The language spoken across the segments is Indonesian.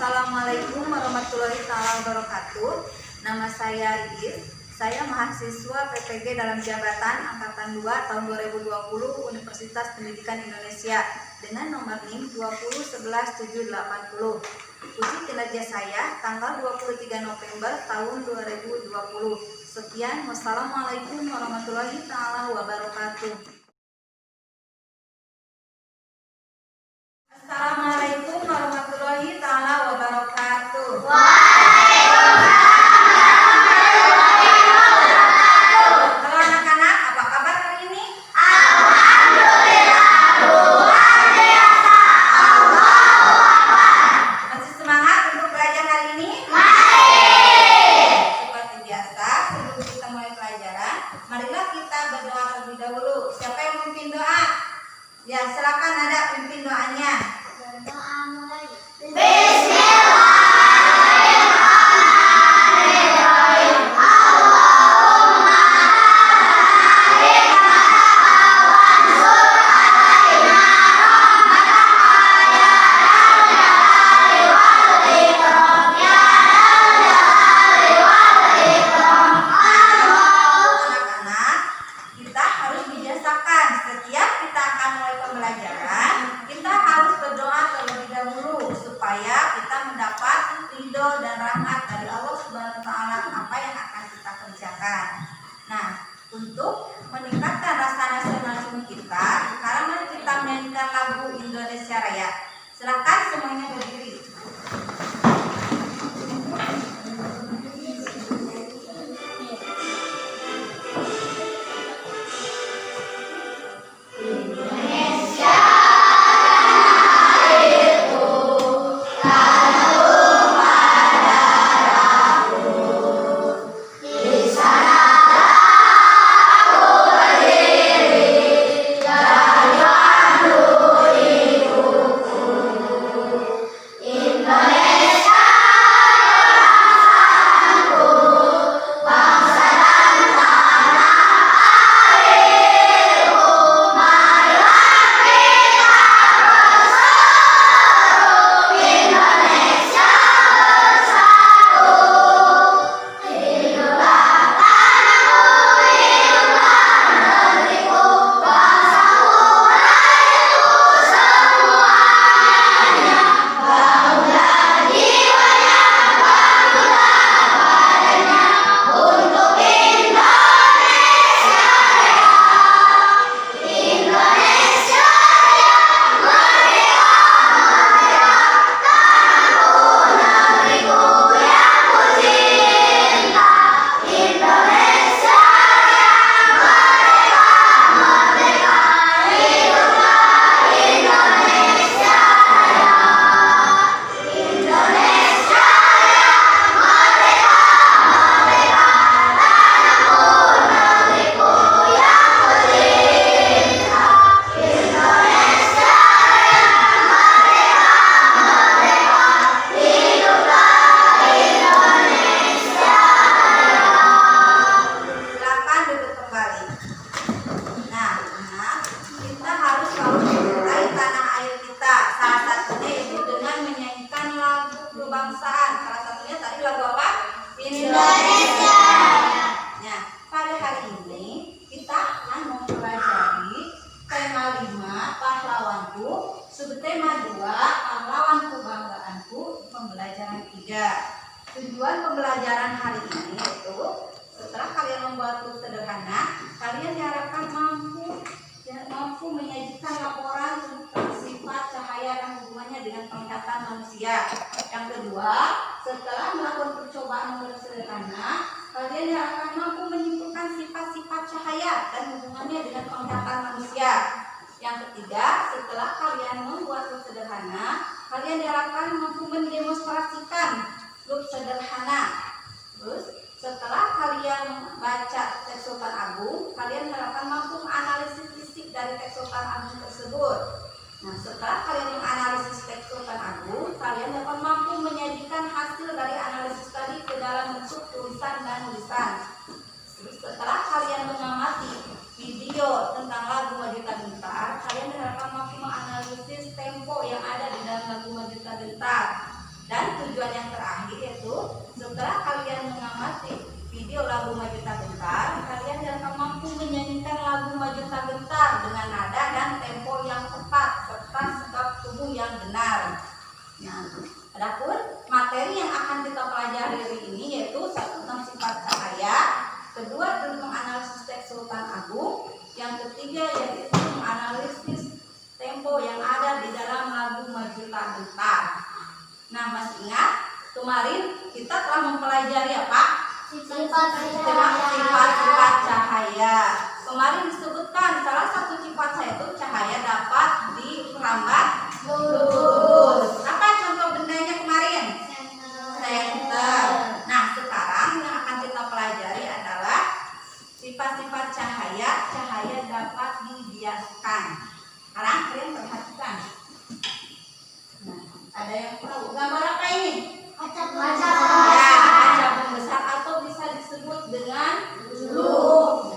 Assalamualaikum warahmatullahi wabarakatuh. Nama saya Iis. Saya mahasiswa PPG dalam jabatan Angkatan 2 tahun 2020 Universitas Pendidikan Indonesia dengan nomor NIM 2011780. Uji kinerja saya tanggal 23 November tahun 2020. Sekian, wassalamualaikum warahmatullahi wabarakatuh. Assalamualaikum warahmatullahi wabarakatuh. Halo anak-anak, apa kabar hari ini? Masih semangat untuk belajar hari ini? Seperti biasa, sebelum kita mulai pelajaran, marilah kita berdoa terlebih dahulu. Siapa yang memimpin doa? Ya, silakan, ada pimpin doanya. Berdoa mulai. Supaya kita mendapat ridho dan rahmat dari Allah Subhanahu wa Ta'ala apa yang akan kita kerjakan. Nah, untuk meningkatkan rasa nasionalisme kita, sekarang mari kita mainkan lagu Indonesia Raya. Silakan semuanya berdiri. Kebangsaan. Salah satunya tadi lagu apa? Indonesia. Nah, pada hari ini kita akan mempelajari tema 5 pahlawanku, subtema 2 pahlawan kebanggaanku, pembelajaran 3. Tujuan pembelajaran hari ini yaitu setelah kalian membuat tugas sederhana, kalian diharapkan mampu menyajikan laporan tentang sifat cahaya dan hubungannya dengan penglihatan manusia. Yang kedua, setelah melakukan percobaan membuat sederhana, kalian diharapkan mampu menyimpulkan sifat-sifat cahaya dan hubungannya dengan penglihatan manusia. Yang ketiga, setelah kalian membuat huruf sederhana, kalian diharapkan mampu mendemonstrasikan huruf sederhana. Terus, setelah kalian membaca teks Sultan Agung, kalian diharapkan mampu menganalisis fisik dari teks Sultan Agung tersebut. Nah, setelah kalian menganalisis teks Sultan Agung, kalian dapat mampu menyajikan hasil dari analisis tadi ke dalam bentuk tulisan dan tulisan. Setelah kalian mengamati video tentang lagu Majuta Gentar, kalian diharapkan mampu menganalisis tempo yang ada di dalam lagu Majuta Gentar. Dan tujuan yang terakhir yaitu setelah kalian mengamati video lagu Maju Tak Gentar, kalian dapat mampu menyanyikan lagu Maju Tak Gentar dengan nada dan tempo yang tepat serta sikap tubuh yang benar. Nah, adapun materi yang akan kita pelajari hari ini yaitu satu tentang sifat cahaya, kedua tentang analisis teks Sultan Agung, yang ketiga yaitu menganalisis tempo yang ada di dalam lagu Maju Tak Gentar. Nah, masih ingat kemarin kita telah mempelajari apa? Sifat-sifat cahaya. Kemarin disebutkan salah satu sifat cahaya itu cahaya dapat diperambat lurus. Apa contoh bendanya kemarin? Senter. Nah, sekarang yang akan kita pelajari adalah sifat-sifat cahaya. Cahaya dapat dibiaskan. Sekarang kalian perhatikan. Nah, ada yang tahu gambar apa ini? Kaca. Ya, kaca pembesar atau bisa disebut dengan lup.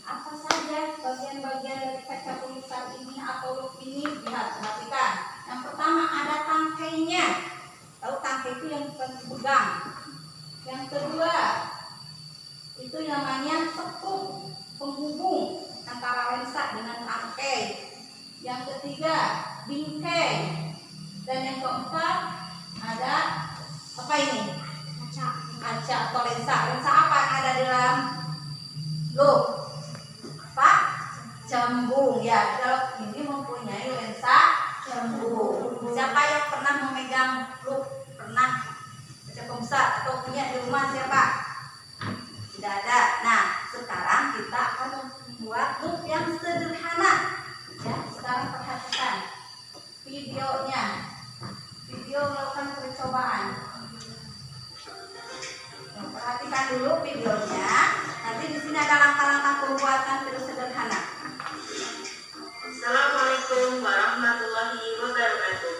Apa saja bagian-bagian dari kaca pembesar ini atau lup ini? Lihat, perhatikan. Yang pertama ada tangkainya. Tahu tangkai itu yang dipegang. Yang kedua itu namanya tepung penghubung antara lensa dengan tangkai. Yang ketiga bingkai. Dan yang keempat ada apa ini? Kaca atau lensa. Lensa apa yang ada di dalam lup? Apa? Cembung. Ya, kalau ini mempunyai lensa cembung. Siapa yang pernah memegang lup? Pernah? Kaca pembesar atau punya di rumah siapa? Tidak ada. Nah, sekarang kita akan membuat lup yang sederhana. Ya, sekarang perhatikan videonya. Video melakukan percobaan. Perhatikan dulu videonya. Nanti di sini ada langkah-langkah pembuatan video sederhana. Assalamualaikum warahmatullahi wabarakatuh.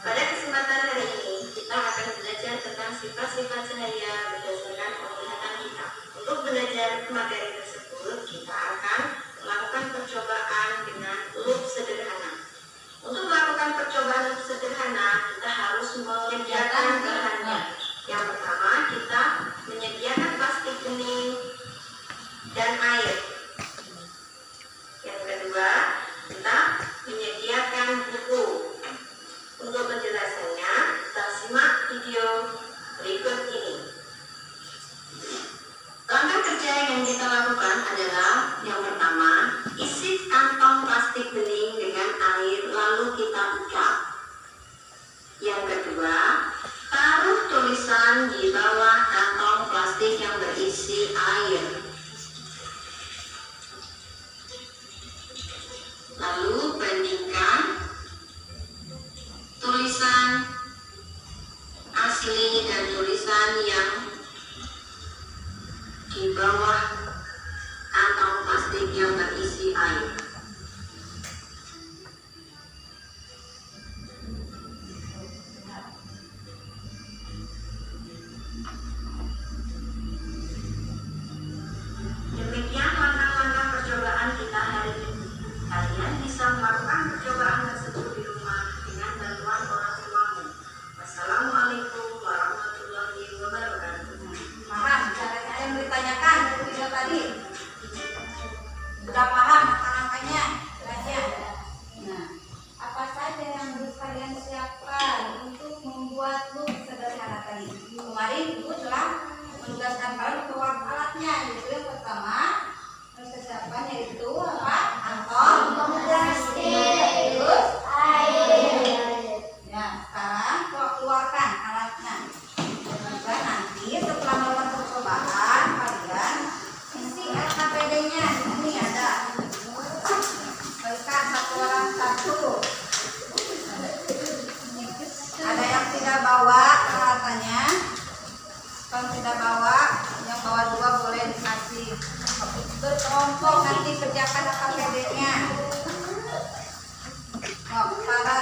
Pada kesempatan hari ini kita akan belajar tentang sifat-sifat cahaya berdasarkan penglihatan kita. Untuk belajar materi tersebut kita akan melakukan percobaan dengan lup sederhana. Untuk melakukan percobaan lup sederhana kita harus menyediakan bahannya. Yang pertama kita menyediakan plastik bening dan air. Yang kedua kita menyediakan buku. Untuk penjelasannya kita simak video berikut ini. Langkah kerja yang kita lakukan adalah yang pertama, isi kantong plastik bening dengan air lalu kita ikat. Yang kedua, taruh tulisan di bawah kantong plastik yang berisi air. Lalu bandingkan tulisan asli dan tulisan yang di bawah kantong plastik yang berisi air. Demikian langkah-langkah percobaan kita hari ini. Kalian bisa melakukan percobaan tersebut di rumah dengan bantuan orang tuamu. Wassalamualaikum warahmatullahi wabarakatuh. Paham caranya yang ditanyakan dari video tadi? Sudah paham langkah-langkahnya? Nah, apa saja yang harus kalian siapkan untuk membuat lup sederhana tadi? Kemarin Ibu telah menugaskan kalian untuk alatnya. Yaitu yang pertama harus disiapkan yaitu apa? Kantong plastik. Terus air. Ya, sekarang keluarkan alatnya. Dan nanti setelah melakukan percobaan kalian isi RKPD-nya. Ini ada. Berikan satu orang satu. Ada yang tidak bawa peralatannya. Kalau tidak bawa, yang bawa dua boleh dikasih. Berkelompok nanti kerjakan RKPD-nya. Oh, para.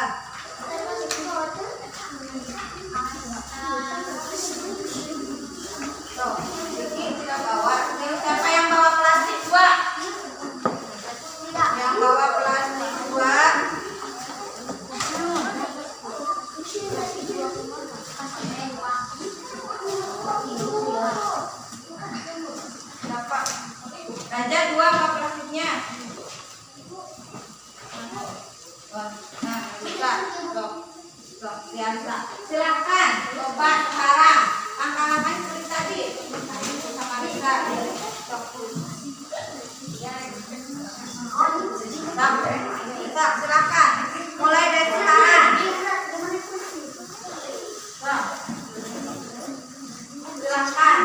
Tuh, Vicky tidak bawa. Siapa yang bawa plastik dua? Yang bawa plastik dua. biasa. Silakan coba sekarang langkah-langkah seperti tadi. Sama Risa. Risa, silakan. Mulai dari sekarang. Silakan.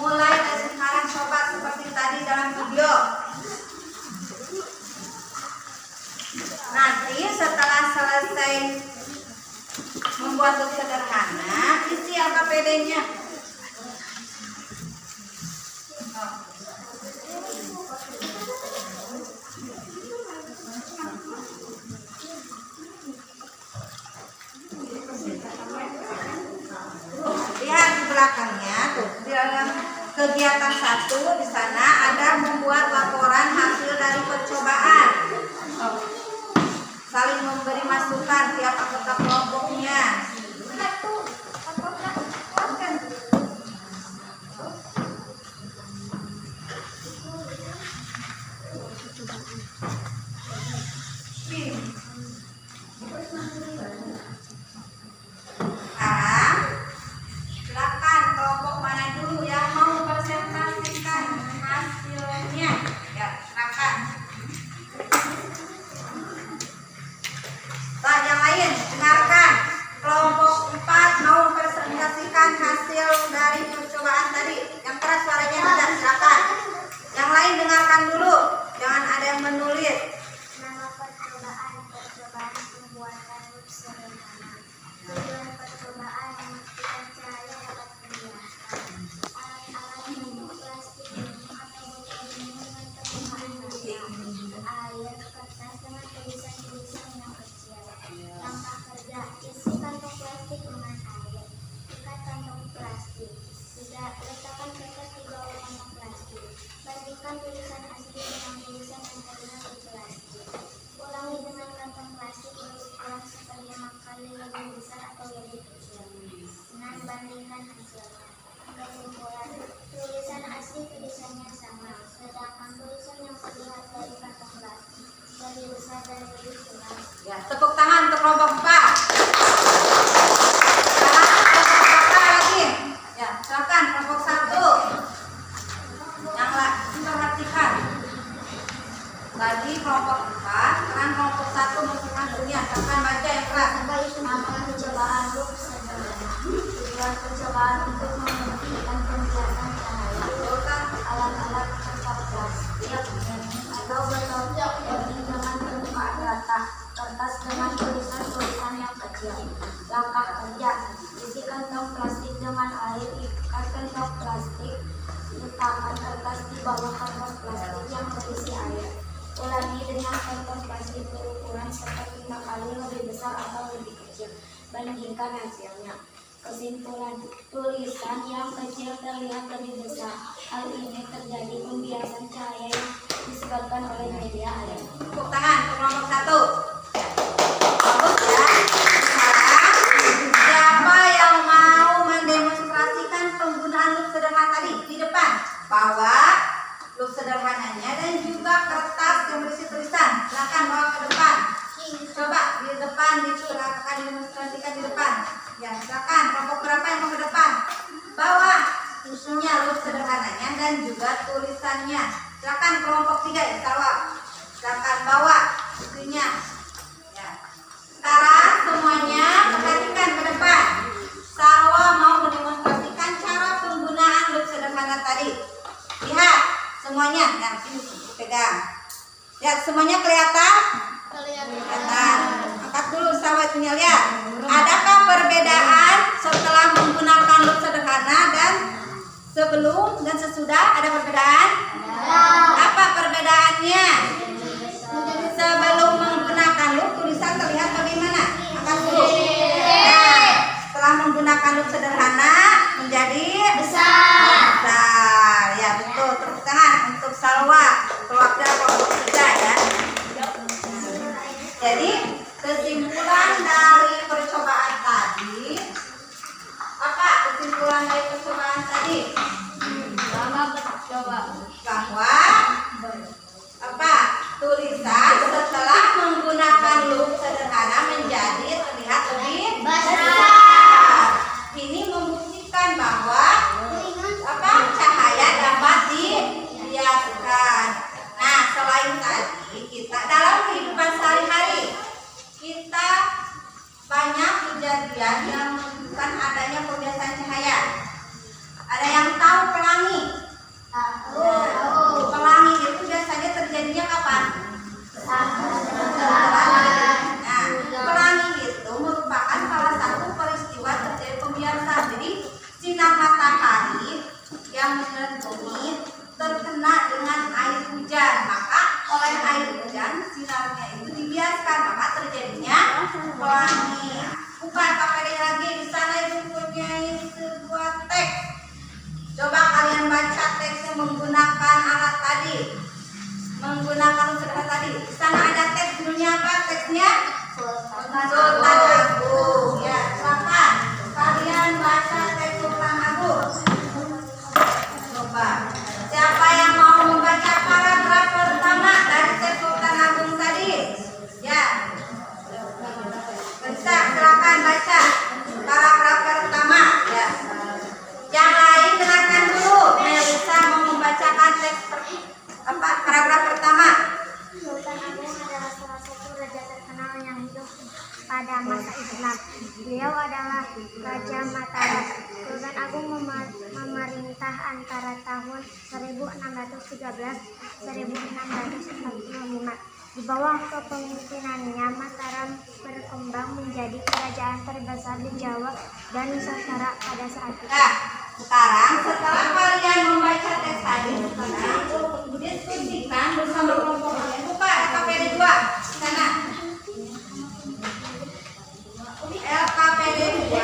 Mulai dari sekarang coba seperti tadi dalam video. Nanti setelah selesai membuat look sederhana, isi LKPD-nya. Lihat di belakangnya tuh, di dalam kegiatan 1 di sana ada membuat laporan hasil dari percobaan. Saling memberi masukan tiap anggota kelompoknya. Sekarang silakan kelompok mana dulu yang mau presentasikan hasilnya. Ya, silakan. Nah, yang lain dengarkan. Kelompok 4 mau presentasikan hasil dari percobaan tadi. Yang keras suaranya tidak, silakan. Yang lain dengarkan dulu. Jangan ada yang menulis. Nama percobaan pembuatan look sederhana. Tujuan percobaan memastikan cahaya dapat menjelaskan. Alat-alat bentuk plastik atau botol minum dengan permukaan basah. Air, kertas dengan tulisan-tulisan yang kecil. Langkah kerja, isi kantong plastik dengan air. Ikat kantong plastik. Letakkan kertas di bawah kantong plastik. Bandingkan tulisan asli dengan tulisan yang terlihat di plastik. Ulangi dengan kantong plastik berukuran seperlima kali lebih besar atau lebih kecil. Dengan bandingkan hasilnya. Kesimpulan, tulisan asli tulisannya sama, sedangkan tulisan yang terlihat dari kantong plastik lebih besar dan lebih jelas. Ya, tepuk tangan untuk kelompok 4. Sekarang kelompok 4 lagi. Ya, silakan kelompok 1. Yang lain perhatikan. Tadi kelompok 4, sekarang kelompok 1 masukkan dunia. Silakan baca yang keras. Nama percobaan look sederhana. Tujuan percobaan untuk membuktikan penjelasan cahaya. Alat-alat kertas plastik atau botol plastik dengan permukaan rata. Kertas dengan tulisan-tulisan yang kecil. Langkah kerja, isi kantong plastik dengan air. Ikat kantong plastik. Letakkan kertas di bawah kantong plastik yang berisi air. Ulangi dengan kantong plastik berukuran seperti 5 kali lebih besar atau lebih kecil. Bandingkan hasilnya. Kesimpulan, tulisan yang kecil terlihat lebih besar. Hal ini terjadi pembiasan cahaya yang disebabkan oleh media air. Tepuk tangan untuk kelompok 1. Bagus ya. Sekarang siapa yang mau mendemonstrasikan penggunaan look sederhana tadi di depan? Bawa look sederhananya dan juga kertas yang berisi tulisan. Silakan bawa ke depan. Coba di depan diperagakan demonstrasikan di depan. Ya, silakan kelompok berapa yang mau ke depan? Bawa isunya look sederhananya dan juga tulisannya. Silakan kelompok 3 ya, silakan bawa isunya. Ya. Sekarang semuanya perhatikan ke depan. Salwa mau mendemonstrasikan cara penggunaan look sederhana tadi. Lihat semuanya. Nah, sini pegang. Lihat semuanya kelihatan? Kelihatan. Angkat dulu sahabatnya, lihat. Adakah perbedaan setelah menggunakan look sederhana dan sebelum dan sesudah? Ada perbedaan? Apa perbedaannya? Sebelum menggunakan look tulisan terlihat bagaimana? Angkat dulu. Nah, setelah menggunakan look sederhana menjadi besar. Ya, betul. Tepuk tangan untuk Salwa, perwakilan kelompok 3 ya. Jadi kesimpulan dari percobaan tadi, apa kesimpulan dari percobaan tadi? Bahwa apa tulisan setelah menggunakan look sederhana menjadi terlihat lebih besar. menunjukkan adanya pembiasaan cahaya. Ada yang tahu pelangi? Pelangi itu biasanya terjadinya kapan? Nah, pelangi itu merupakan salah satu peristiwa terjadi pembiasaan. Jadi sinar matahari yang menyinari bumi terkena dengan air hujan, maka oleh air hujan sinarnya itu dibiaskan, maka terjadinya pelangi. Bukan KPD lagi, di sana itu mempunyai sebuah teks. Coba kalian baca teksnya menggunakan alat tadi, menggunakan unsur tadi. Di sana ada teks, judulnya apa teksnya? Sultan Agung. Ya, silakan kalian baca teks Sultan Agung. Coba, siapa yang mau membaca paragraf pertama dari teks Sultan Agung tadi? Ya, bisa silakan baca paragraf pertama. Ya, yang lain dengarkan dulu. Melisa mau membacakan teks paragraf pertama. Sultan Agung adalah salah satu raja terkenal yang hidup pada masa Islam. Beliau adalah Raja Mataram. Sultan Agung memerintah antara tahun 1613-1645. Di bawah kepemimpinannya, Mataram berkembang menjadi kerajaan terbesar di Jawa dan Nusantara pada saat itu. Nah, sekarang setelah kalian membaca teks tadi, diskusikan bersama kelompok kalian. Buka LKPD 2 di sana. LKPD 2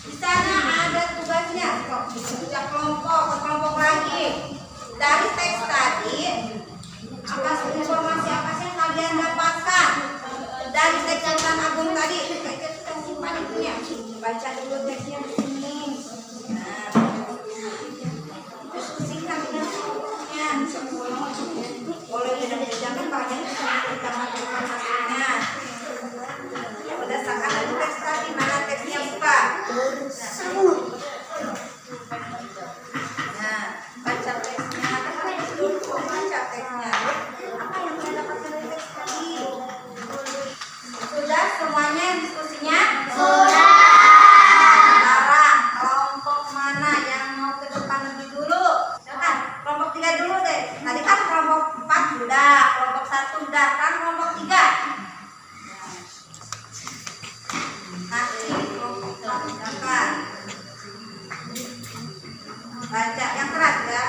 di sana ada tugasnya. Sejak kelompok ke kelompok lagi. Dari teks tadi, informasi apa sih yang kalian dapatkan dari teks Sultan Agung tadi? Baca dulu teksnya di sini. Nah, diskusikan dengan kelompoknya. Boleh jangan banyak informasinya. Berdasarkan dari teks tadi, mana teksnya buka? Nah, baca teksnya. Baca teksnya. Apa yang kalian dapatkan dari teks tadi? Sudah semuanya diskusinya? Sudah. Sekarang kelompok mana yang mau ke depan lebih dulu? Silakan, kelompok 3 dulu deh. Tadi kan kelompok 4 sudah, kelompok 1 sudah, kan kelompok 3. Nanti kelompok 4 silakan. Baca yang keras ya.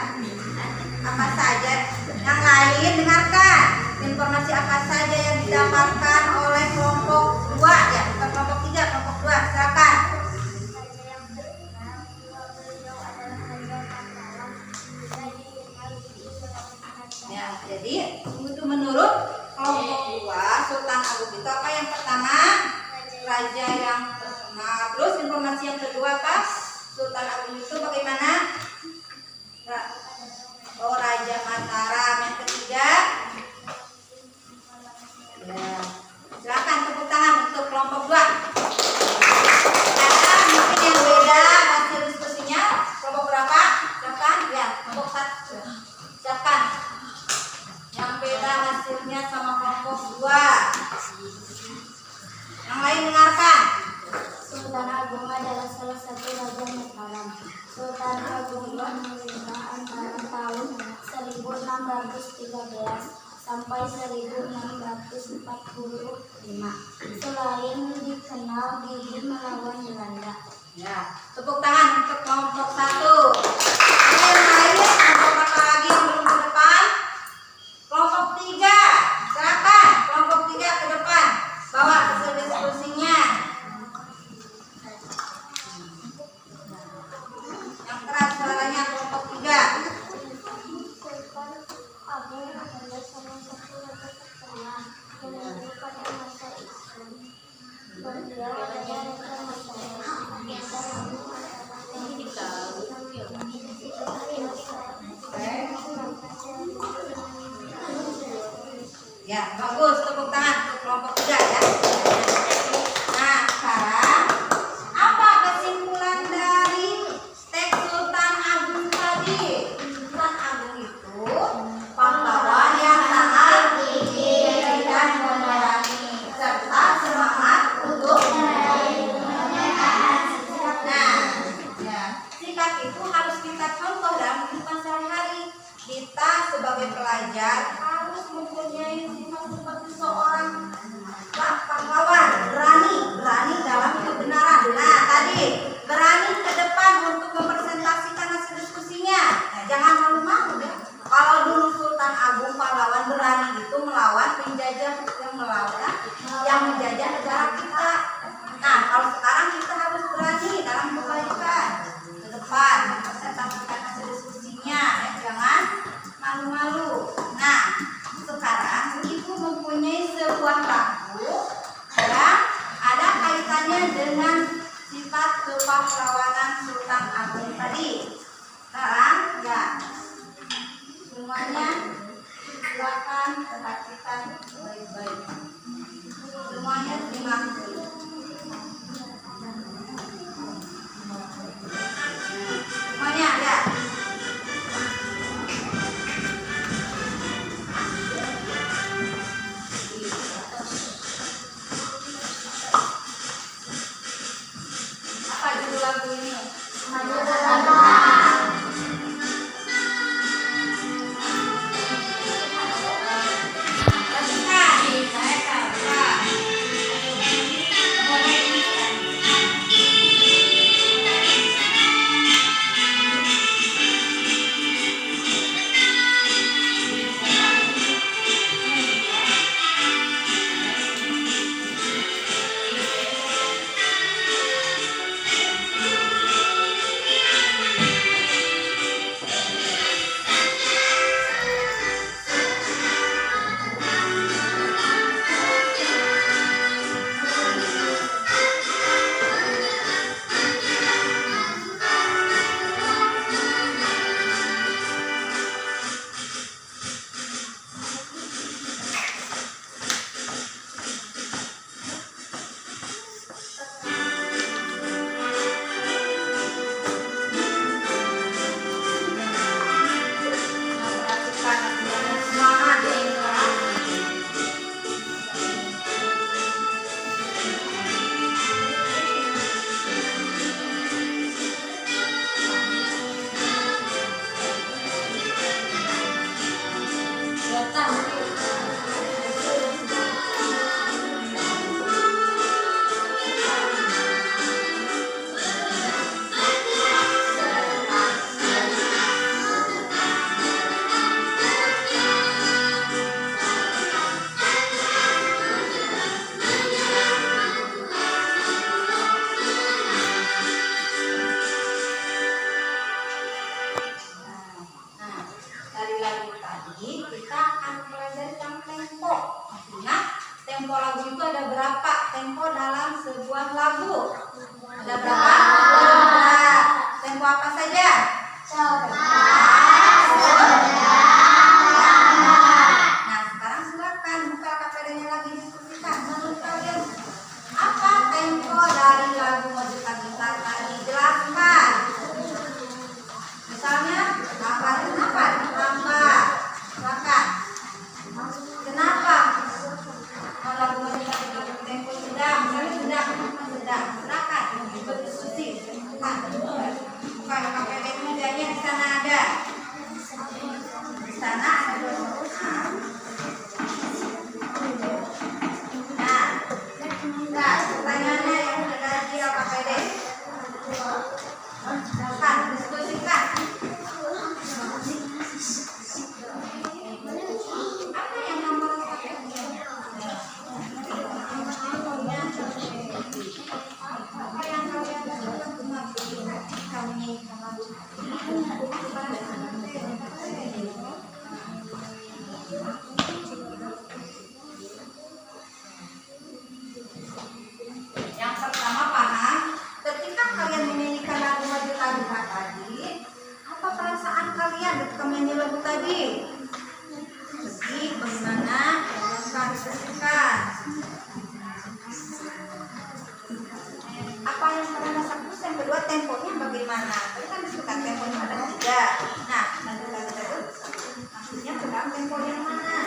Apa saja yang lain dengarkan. Informasi apa saja yang didapatkan oleh kelompok 2 ya, bukan kelompok 3, kelompok 2. Silakan. Ya, jadi itu menurut kelompok 2 Sultan Agung itu apa yang pertama? Raja yang terkenal. Terus informasi yang kedua apa? Sultan Agung itu bagaimana? Oh, Raja Mataram. Yang ketiga? Ya. Silakan tepuk tangan untuk kelompok 2. Ada mungkin yang beda hasil diskusinya. Kelompok berapa? Silakan. Ya, kelompok 1. Silakan. Yang beda hasilnya sama kelompok 2. Yang lain dengarkan. Sultan Agung adalah salah satu raja Mataram. Sultan Agung memerintah antara tahun 1613 sampai 1645. Selain dikenal gigih melawan Belanda. Ya, tepuk tangan untuk kelompok 1. Yang lain kelompok apa lagi yang belum ke depan? Kelompok 3. Silakan kelompok 3 ke depan. Bawa hasil diskusinya. Yang keras suaranya kelompok 3. Sultan Agung adalah salah satu raja terkenal yang hidup pada masa Islam. Beliau adalah Raja Mataram. Ya, bagus. Tepuk tangan untuk kelompok 3 ya. Nah, sekarang apa kesimpulan dari teks Sultan Agung tadi? Sultan Agung itu pahlawan yang sangat gigih dan memberani serta semangat untuk meraih dunia singkat kepahlawanan Sultan Agung tadi. Sekarang ya, semuanya silakan perhatikan baik-baik. Semuanya simak dulu. Semuanya ya. Apa judul lagu ini? Dari lagu tadi kita akan belajar tentang tempo. Artinya tempo lagu itu ada berapa tempo dalam sebuah lagu? Ada berapa? Nah, tempo apa saja? Nah, sekarang silakan buka KPD-nya lagi diskusikan. Menurut kalian apa tempo dari lagu Majukan Gitar tadi? Jelaskan. Misalnya kenapa? Silakan. Kenapa? Kalau lagu Majukan Gitar tempo sedang, misalnya sedang. Silakan berdiskusi. Bukan KPD-nya di sana ada. Di sana ada. Nah, pertanyaannya yang sudah di KPD. Silakan diskusikan. Apa yang kamu rasakan? Apa yang kalian rasakan? Kami yang pertama paham, ketika kalian menyanyikan lagu Majukan Gitar tadi, apa perasaan kalian ketika menyanyi lagu tadi? Sedih, bagaimana? Silakan diskusikan. Apa yang kalian rasakan? Terus yang kedua temponya bagaimana? Tadi kan disebutkan temponya ada 3. Nah, Majukan Gitar itu maksudnya sedang tempo yang mana?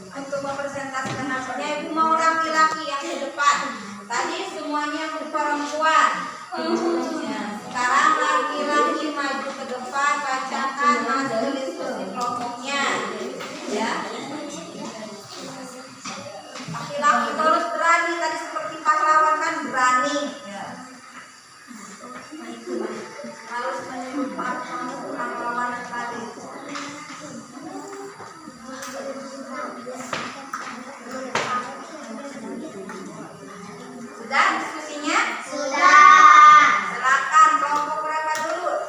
Untuk mempresentasikan hasilnya, ibu mau laki-laki yang di depan. Tadi semuanya perempuan. Ya, sekarang laki-laki maju ke depan, bacakan hasil diskusi kelompoknya. Ya. Laki-laki harus berani, tadi seperti pahlawan kan berani. Ya. Harus menyebut pahlawan tadi. Sudah diskusinya? Sudah. Silakan kelompok berapa dulu?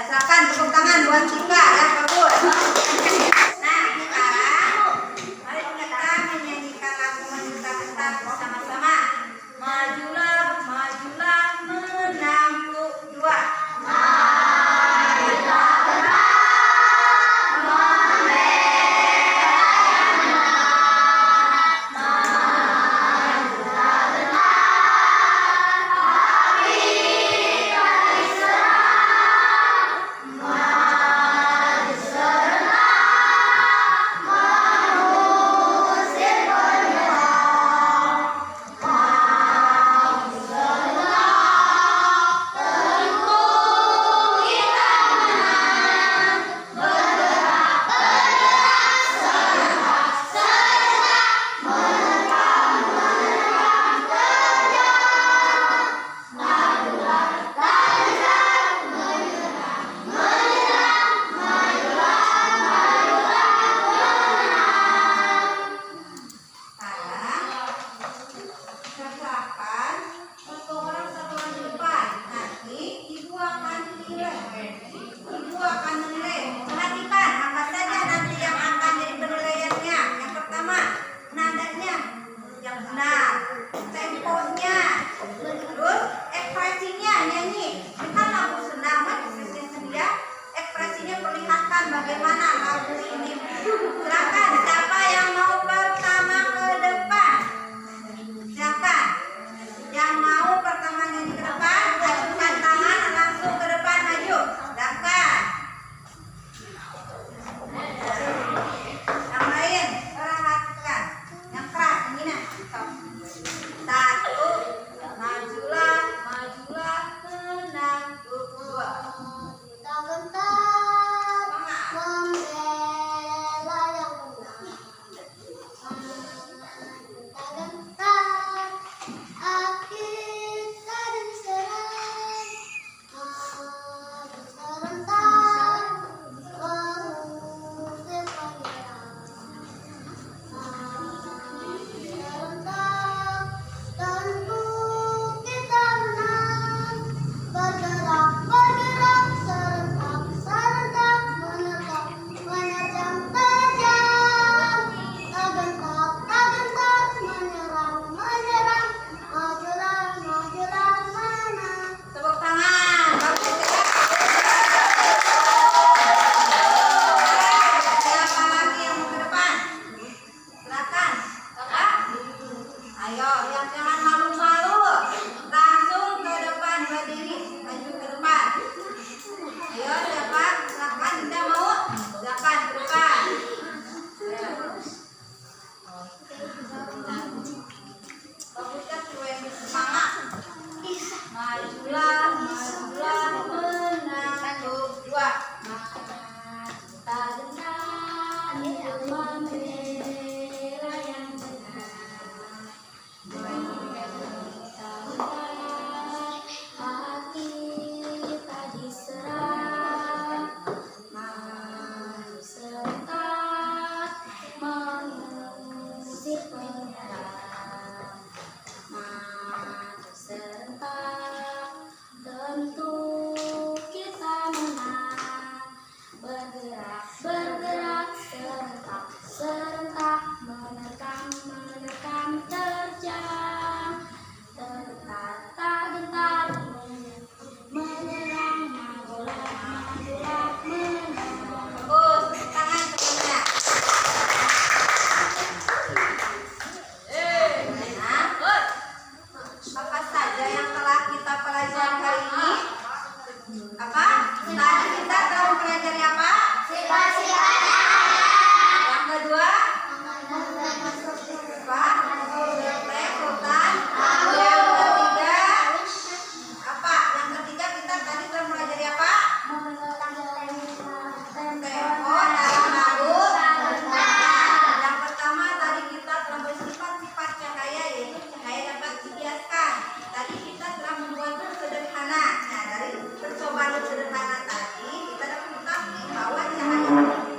silakan tepuk tangan buat Cika ya, bagus. Nah, sekarang mari kita menyanyikan lagu Menduta Gentar bersama-sama. Majulah, majulah menantu dua. Bagaimana lagu ini? Silakan, siapa yang mau pertama ke depan? Silakan. Yang mau pertama nyanyi ke depan, acungkan tangan langsung ke depan maju. Silakan. Yang lain perhatikan. Yang keras ini nah. Satu, majulah, majulah menantu dua. Sederhana tadi kita dapat mengetahui bahwa cahaya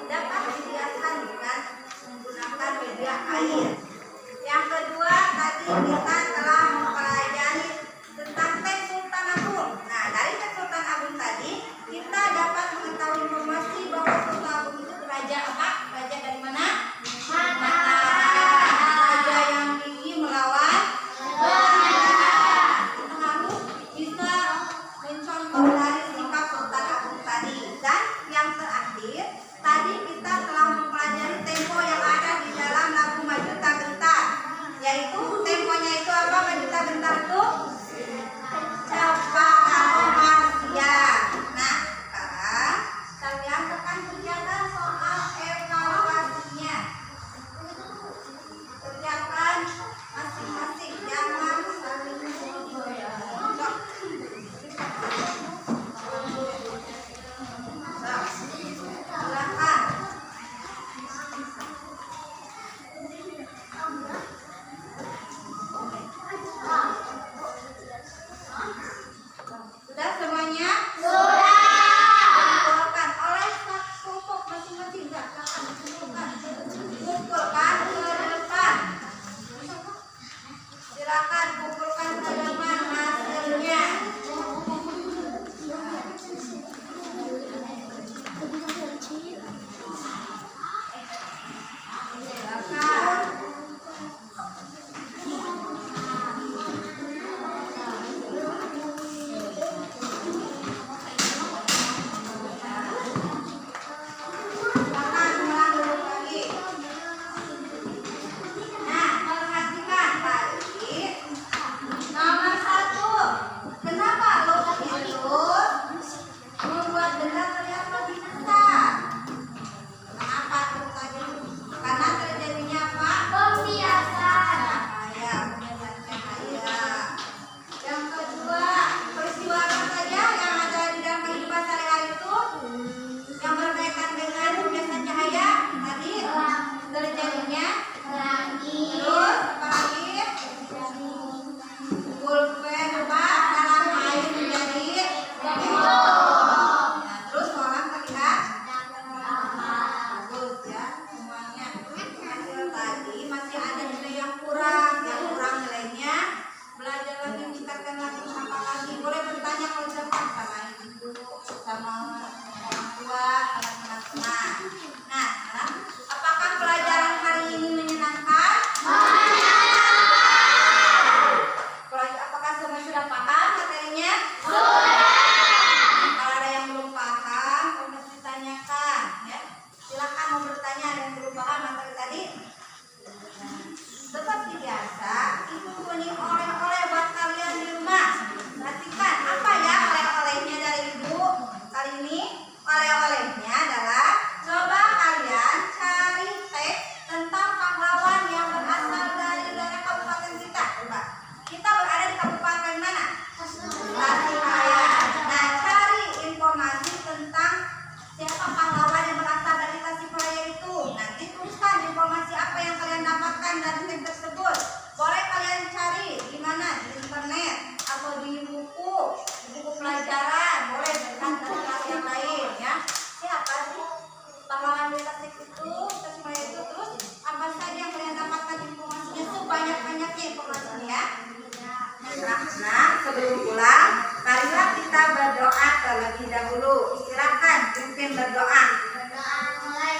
Mimin berdoa. Berdoa mulai.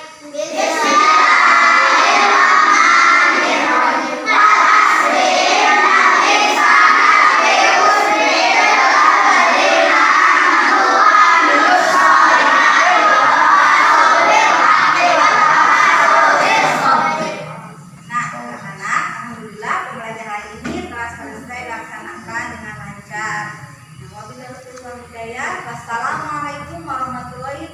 Nah, anak-anak, alhamdulillah pembelajaran ini telah selesai dilaksanakan dengan lancar. Wassalamualaikum warahmatullahi